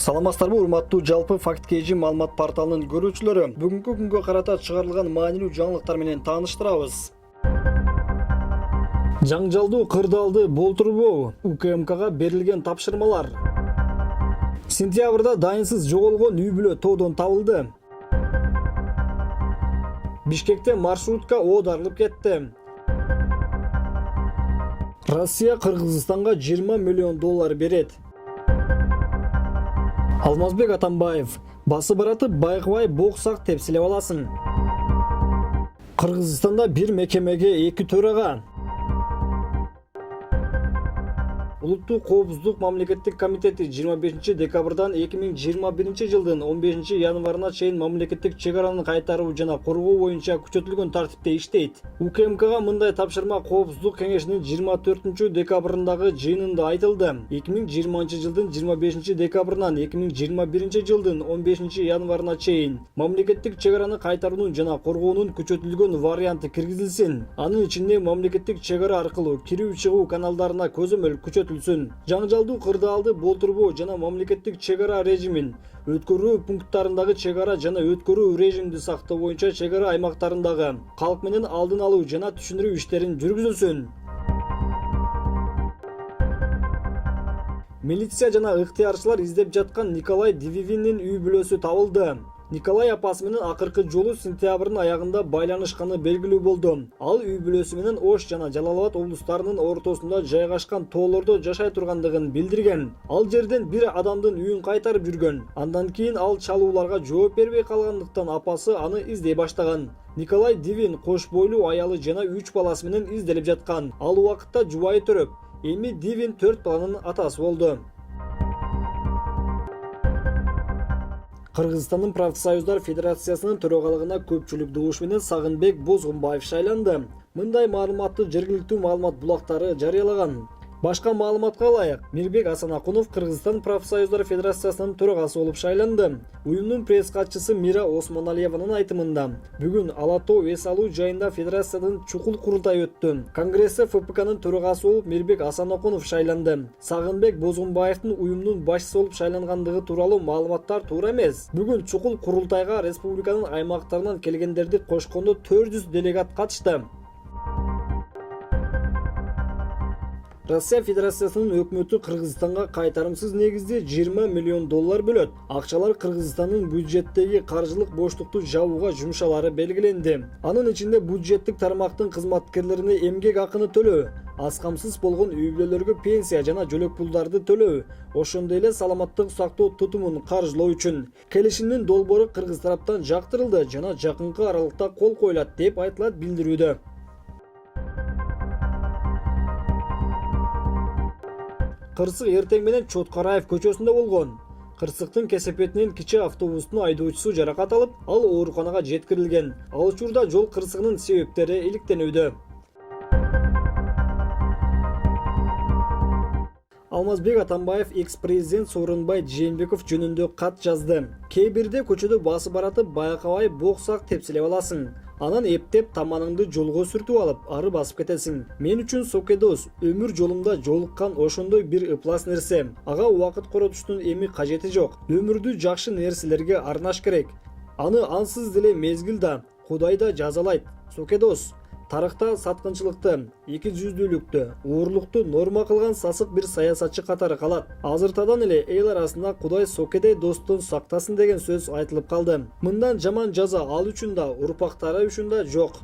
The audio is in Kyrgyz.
Саламатсыздарбы урматтуу жалпы факт KG маалымат порталынын көрүүчүлөрү. Бүгүнкү күнгө карата чыгарылган маанилүү жаңылыктар менен тааныштырабыз. Жаңжалдуу кырдаалды болтурбоо, УКМКга берилген тапшырмалар. Сентябрда дайынсыз жоголгон үй бүлө тоодон табылды. Бишкекте маршрутка оодарылып кетти. Россия Кыргызстанга $20 миллион берет. Алмазбек Атамбаев: басы баратып байкабай боксак тепселеп аласың. Кыргызстанда бир мекемеге 2 төрага. Улуттук коопсуздук мамлекеттик комитети 25 декабрдан 2021 жылдын 15 январына чейин мамлекеттик чек араны кайтаруу жана коргоо боюнча күчөтүлгөн тартипте иштейт. УКМКга мындай тапшырма Коопсуздук кеңешинин 24 декабрындагы жыйынында айтылды. 2020 жылдын 25 декабрынан 2021 жылдын 15 январына чейин мамлекеттик чек араны кайтаруунун жана коргоонун күчөтүлгөн варианты киргизилсин. Анын ичинде мамлекеттик чек ара аркылуу кирүү-чыгуу каналдарына көзөмөл күчөтүлсүн. Жаңжалдуу кырдаалды болтурбоо жана мамлекеттик чек ара режимин өткөрүү пункттарындагы чек ара жана өткөрүү режимди сактоо боюнча чек ара аймактарындагы калк менен алдын алуу жана түшүндүрүү иштерин жүргүзүлсүн. Милиция жана ыктыярчылар издеп жаткан Николай Дививинин үй бүлөсү табылды. Николай апасы менен акыркы жолу сентябрдын аягында байланышканы белгилүү болду. Ал үй бүлөсү менен Ош жана Жалал Абад облустарынын ортосунда жайгашкан тоолордо жашай тургандыгын билдирген. Ал жерден бир адамдын үйүн кайтарып жүргөн. Андан кийин ал чалууларга жооп бербей калгандыктан апасы аны издей баштаган. Николай Дивин кош бойлуу аялы жана 3 баласы менен изделип жаткан. Ал убакытта жубайы төрөп, эми Дивин 4 баланын атасы болду. Кыргызстандын профсоюздар федерациясынын төрагалыгына көпчүлүк добуш менен Сагынбек Бозгунбаев шайланды. Мындай маалыматты жергиликтүү маалымат булактары жарыялаган. Башка маалыматка ылайык, Мирбек Асанакунов Кыргызстан профсоюздар федерациясынын төрагасы болуп шайланды. Уюмдун пресс катчысы Мира Осмоналиеванын айтымында, бүгүн Ала Тоо эс алуу жайында федерациянын чукул курултайы өттү. Конгрессте ФПКнын төрагасы болуп Мирбек Асанакунов шайланды. Сагынбек Бозгунбаевдин уюмдун башчысы болуп шайлангандыгы тууралуу маалыматтар туура эмес. Бүгүн чукул курултайга республиканын аймактарынан келгендерди кошкондо 400 делегат катышты. Россия Федерациясынын өкмөтү Кыргызстанга кайтарымсыз негизде $20 миллион бөлөт. Акчалар Кыргызстандын бюджеттеги каржылык боштукту жабууга жумшалары белгиленди. Анын ичинде бюджеттик тармактын кызматкерлерине эмгек акыны төлөө, аз камсыз болгон үй бүлөлөргө пенсия жана жөлөк пулдарды төлөө, ошондой эле саламаттык сактоо тутумун каржылоо үчүн келишимдин долбоору кыргыз тараптан жактырылды жана жакынкы аралыкта кол коюлат деп айтылат билдирүүдө. Кырсык эртең менен Чоткараев көчөсүндө болгон. Кырсыктын кесепетинен кичи автобустун айдоочусу жаракат алып, ал ооруканага жеткирилген. Ал учурда жол кырсыгынын себептери иликтенүүдө. Алмазбек Атамбаев экс-президент Сооронбай Жээнбеков жөнүндө кат жазды. Кээ бирде көчөдө басы баратып байкабай боксак тепселеп аласың. Анан эптеп таманыңды жолго сүртүп алып, ары басып кетесиң. Мен үчүн сокедос, өмүр жолумда жолуккан ошондой бир ыплас нерсе. Ага убакыт коротуштун эми кажети жок. Өмүрдү жакшы нерселерге арнаш керек. Аны ансыз деле мезгил да, Кудай да жазалайт. Сокедос тарыхта саткынчылыкты, эки жүздүүлүктү, уурлукту норма кылган сасык бир саясатчы катары калат. Азыртадан эле эл арасында Кудай сокедей достон сактасын деген сөз айтылып калды. Мындан жаман жаза ал үчүн да, урпактары үчүн да жок.